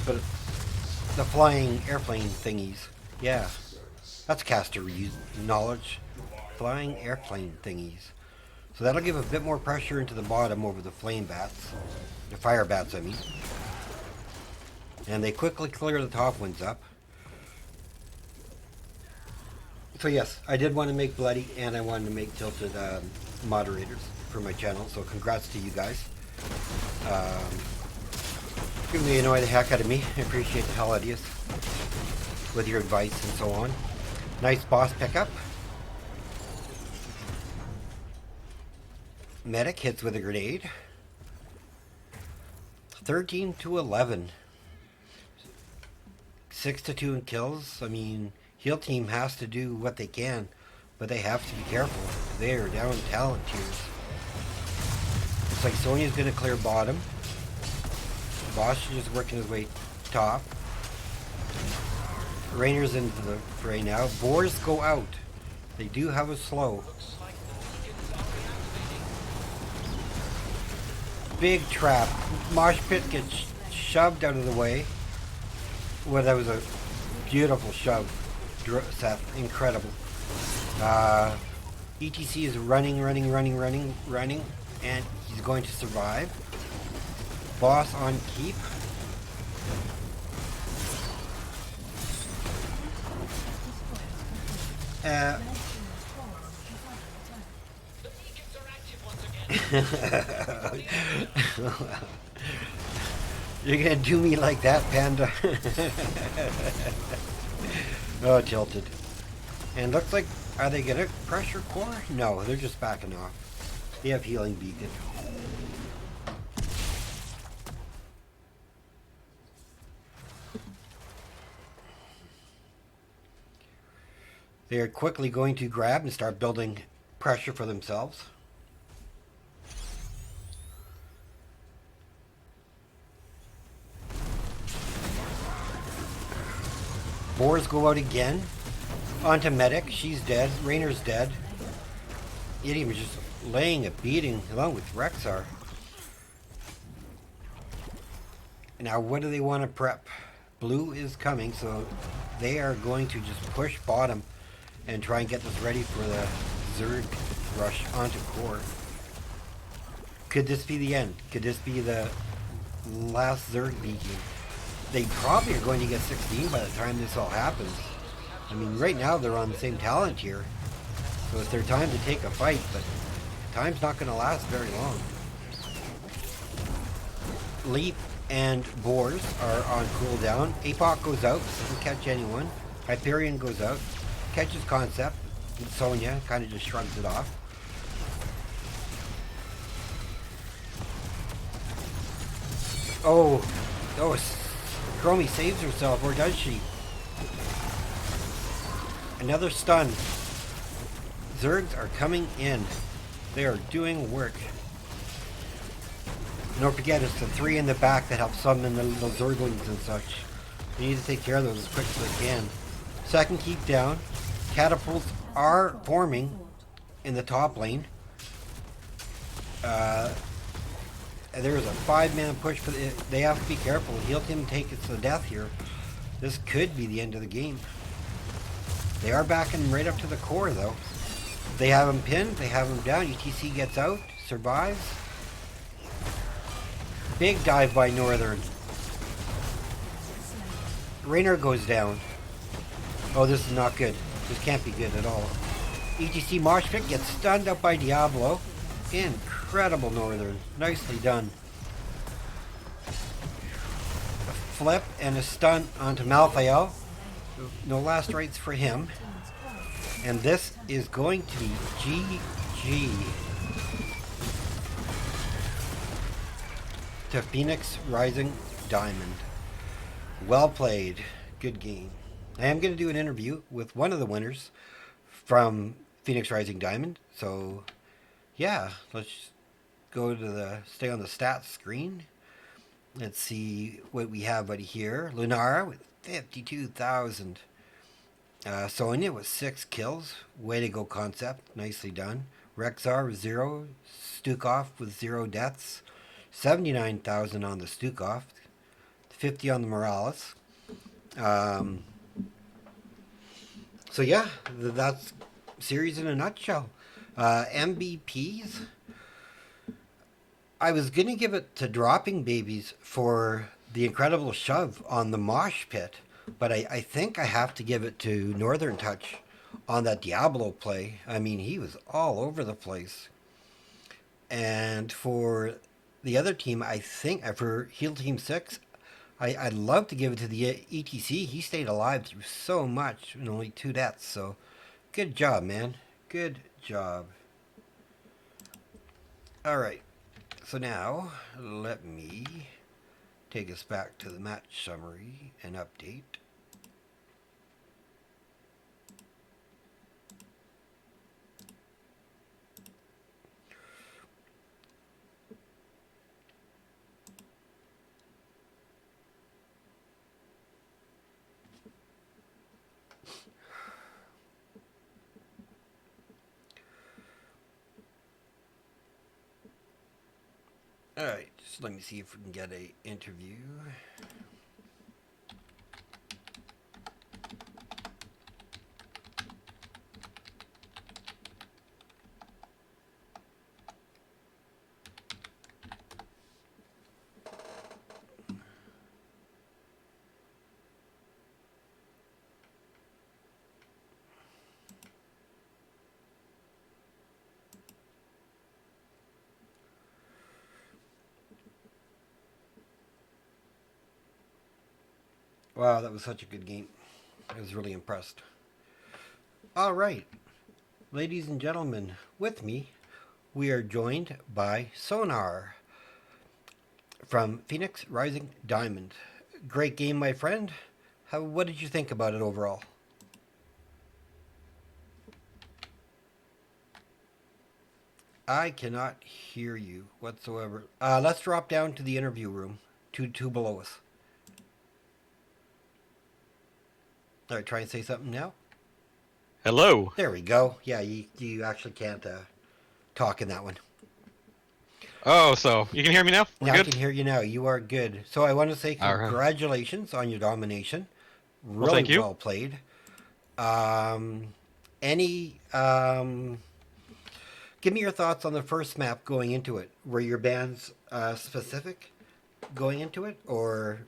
but the flying airplane thingies. Yeah, that's caster knowledge. Flying airplane thingies. So that'll give a bit more pressure into the bottom over the flame bats, the fire bats I mean. And they quickly clear the top ones up. So yes, I did want to make Bloody and I wanted to make Tilted moderators for my channel. So congrats to you guys. You really annoy the heck out of me. I appreciate the hell out of you with your advice and so on. Nice boss pickup. Medic hits with a grenade. 13 to 11. 6 to 2 in kills. I mean, Heal Team has to do what they can, but they have to be careful. They are down talent tiers. Looks like Sonya's going to clear bottom. Bosch is just working his way top. Rainer's into the fray now. Boars go out. They do have a slow. Looks like the beacons are reactivating. Big trap. Mosh pit gets shoved out of the way. Well, that was a beautiful shove, Seth. Incredible. ETC is running, and he's going to survive. Boss on keep. The beacons are active once again. You're gonna do me like that, Panda? Oh, tilted. And looks like, are they gonna pressure core? No, they're just backing off. They have healing beacon. They are quickly going to grab and start building pressure for themselves. Boars go out again. Onto Medic. She's dead. Rainer's dead. Idiom is just laying a beating along with Rexar. Now what do they want to prep? Blue is coming, so they are going to just push bottom and try and get this ready for the Zerg rush onto core. Could this be the end? Could this be the last Zerg beacon? They probably are going to get 16 by the time this all happens. I mean, right now they're on the same talent tier, so it's their time to take a fight, but time's not going to last very long. Leap and Boars are on cooldown. Apoc goes out, doesn't catch anyone. Hyperion goes out, catches Concept, and Sonya kind of just shrugs it off. Oh, Chromie saves herself, or does she? Another stun. Zergs are coming in. They are doing work. Don't forget, it's the 3 in the back that help summon the little Zerglings and such. You need to take care of those as quick as they can. Second keep down. Catapults are forming in the top lane. There is a 5-man push for they have to be careful. Heal team take it to death here. This could be the end of the game. They are backing right up to the core though. They have him pinned, they have him down. ETC gets out, survives. Big dive by Northern. Rainer goes down. Oh, this is not good. This can't be good at all. ETC Mosh Pit gets stunned up by Diablo. Incredible Northern. Nicely done. A flip and a stun onto Malthael. No last rites for him. And this is going to be GG to Phoenix Rising Diamond. Well played. Good game. I am going to do an interview with one of the winners from Phoenix Rising Diamond. So, yeah, let's go to stay on the stats screen. Let's see what we have buddy here. Lunara with 52,000. Sonya with 6 kills. Way to go, Concept. Nicely done. Rexar with 0. Stukov with 0 deaths. 79,000 on the Stukov. 50 on the Morales. So yeah, that's series in a nutshell. MVPs. I was going to give it to Dropping Babies for the incredible shove on the Mosh Pit, but I think I have to give it to Northern Touch on that Diablo play. I mean, he was all over the place. And for the other team, I think, for Heal Team 6, I'd love to give it to the ETC. He stayed alive through so much and only 2 deaths, so good job, man. Good job. Alright, so now let me take us back to the match summary and update. All right, just let me see if we can get a interview. Wow, that was such a good game. I was really impressed. All right, ladies and gentlemen, with me, we are joined by Sonar from Phoenix Rising Diamond. Great game, my friend. What did you think about it overall? I cannot hear you whatsoever. Let's drop down to the interview room, two below us. All right, try and say something now. Hello. There we go. Yeah, you actually can't talk in that one. Oh, so you can hear me now? We're Now I good? can hear you now. You are good. So I want to say All right. congratulations on your domination. Well, thank Really you. well played. Any give me your thoughts on the first map going into it. Were your bands specific going into it, or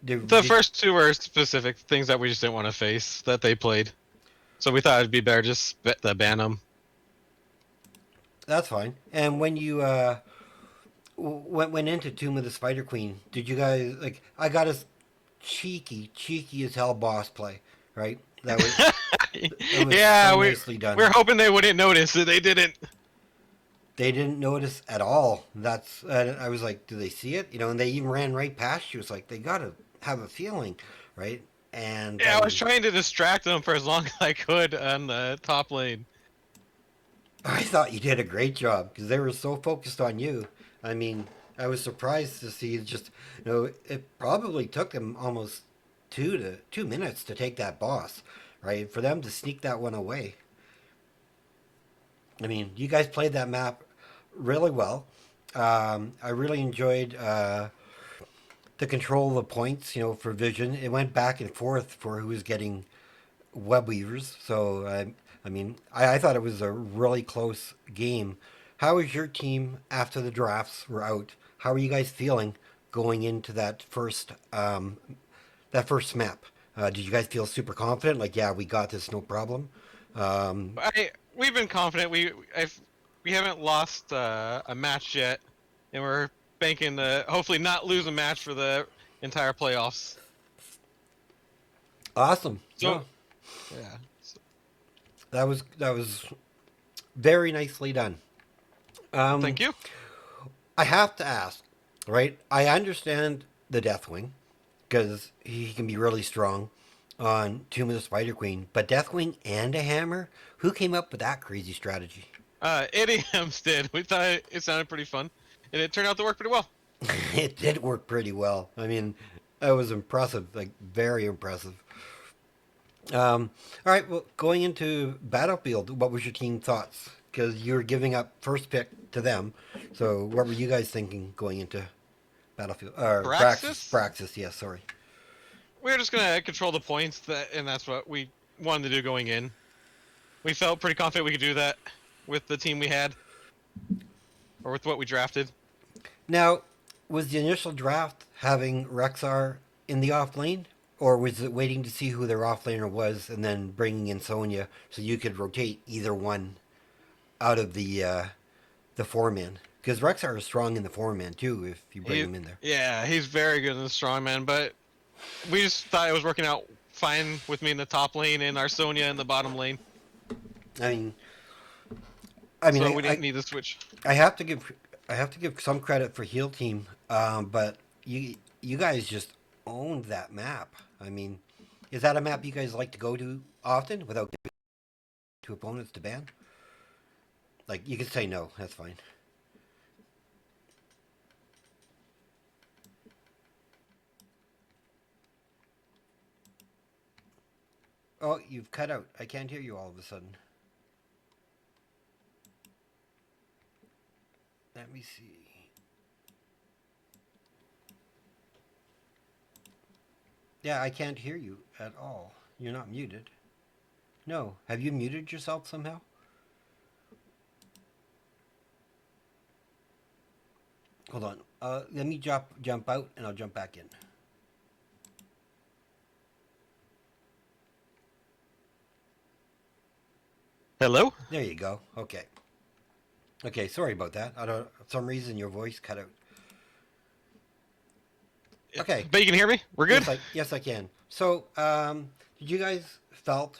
The first two were specific things that we just didn't want to face that they played. So we thought it'd be better just to ban them. That's fine. And when you went into Tomb of the Spider Queen, did you guys like? I got a cheeky as hell boss play, right? That was it was Yeah, so we nicely done. we're hoping they wouldn't notice. They didn't. They didn't notice at all. That's I was like, do they see it? You know, and they even ran right past you. It's like they gotta have a feeling, right? And Yeah, I was trying to distract them for as long as I could on the top lane. I thought you did a great job because they were so focused on you. I mean, I was surprised to see just, you know, it probably took them almost 2 minutes to take that boss, right? For them to sneak that one away. I mean, you guys played that map really well. I really enjoyed the control of the points, you know, for Vision. It went back and forth for who was getting web weavers. So I mean, I thought it was a really close game. How was your team after the drafts were out? How are you guys feeling going into that first map? Did you guys feel super confident? Like, yeah, we got this, no problem. Um, We've been confident. We haven't lost a match yet, and we're banking to hopefully not lose a match for the entire playoffs. awesome. So, No, yeah. that was very nicely done. Thank you. I have to ask, right? I understand the Deathwing because he can be really strong on Tomb of the Spider Queen, but Deathwing and a hammer? Who came up with that crazy strategy? Idioms did. We thought it sounded pretty fun, and it turned out to work pretty well. It did work pretty well. I mean, that was impressive, like very impressive. All right, well, going into Battlefield, what was your team thoughts? Because you were giving up first pick to them. So, what were you guys thinking going into Battlefield? Or Braxis? Braxis, yes, sorry. We were just gonna control the points, and that's what we wanted to do going in. We felt pretty confident we could do that with the team we had, or with what we drafted. Now, was the initial draft having Rexar in the off lane? Or was it waiting to see who their offlaner was and then bringing in Sonya so you could rotate either one out of the four man? Because Rexar is strong in the four man too if you bring him in there. Yeah, he's very good in the strongman, but we just thought it was working out fine with me in the top lane and our Sonya in the bottom lane. I mean, So we didn't need to switch. I have to give some credit for Heal Team, but you guys just owned that map. I mean, is that a map you guys like to go to often without giving to opponents to ban? Like, you can say no, that's fine. Oh, you've cut out. I can't hear you all of a sudden. Let me see. Yeah, I can't hear you at all. You're not muted. No. Have you muted yourself somehow? Hold on. Let me jump out and I'll jump back in. Hello? There you go. Okay. Okay, sorry about that. I don't for some reason your voice cut out. Okay. But you can hear me? We're good? Yes, I can. So, did you guys felt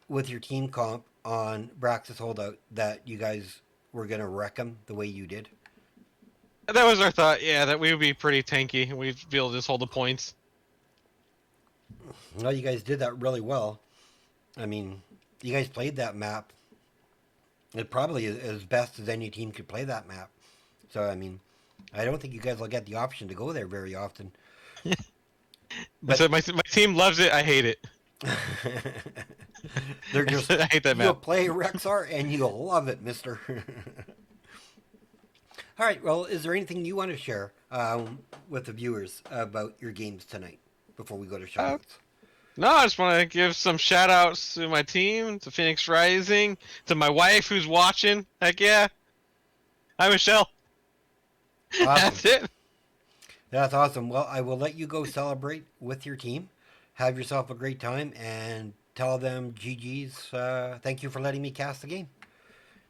with your team comp on Braxis Holdout that you guys were gonna wreck them the way you did? That was our thought, yeah, that we would be pretty tanky. We'd be able to just hold the points. Well, you guys did that really well. I mean, you guys played that map. It probably is as best as any team could play that map. So, I mean, I don't think you guys will get the option to go there very often. But So my team loves it, I hate it. they're just I hate that you'll map. play Rexar and you'll love it, mister. All right, well, is there anything you want to share with the viewers about your games tonight before we go to shoutouts? No, I just want to give some shout outs to my team, to Phoenix Rising, to my wife who's watching. Heck yeah. Hi, Michelle. That's it. That's awesome. Well, I will let you go celebrate with your team. Have yourself a great time and tell them GG's. Thank you for letting me cast the game.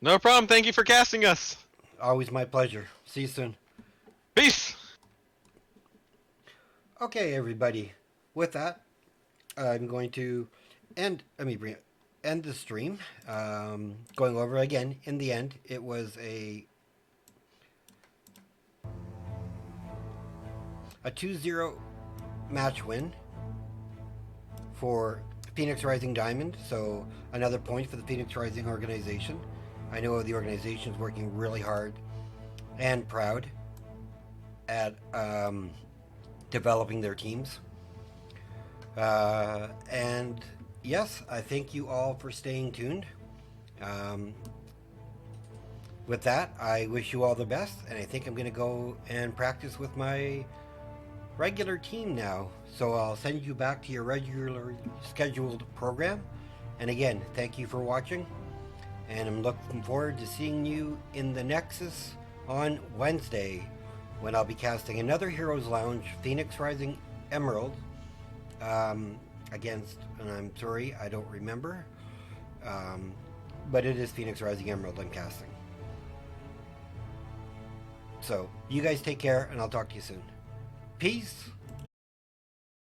No problem. Thank you for casting us. Always my pleasure. See you soon. Peace. Okay, everybody. With that, I'm going to end the stream. Going over again, in the end, it was a 2-0 match win for Phoenix Rising Diamond. So another point for the Phoenix Rising organization. I know the organization is working really hard and proud at developing their teams. And yes, I thank you all for staying tuned. With that, I wish you all the best, and I think I'm going to go and practice with my regular team now. So I'll send you back to your regular scheduled program. And again, thank you for watching, and I'm looking forward to seeing you in the Nexus on Wednesday, when I'll be casting another Heroes Lounge Phoenix Rising Emerald against, and I'm sorry, I don't remember, but it is Phoenix Rising Emerald I'm casting. So, you guys take care, and I'll talk to you soon. Peace.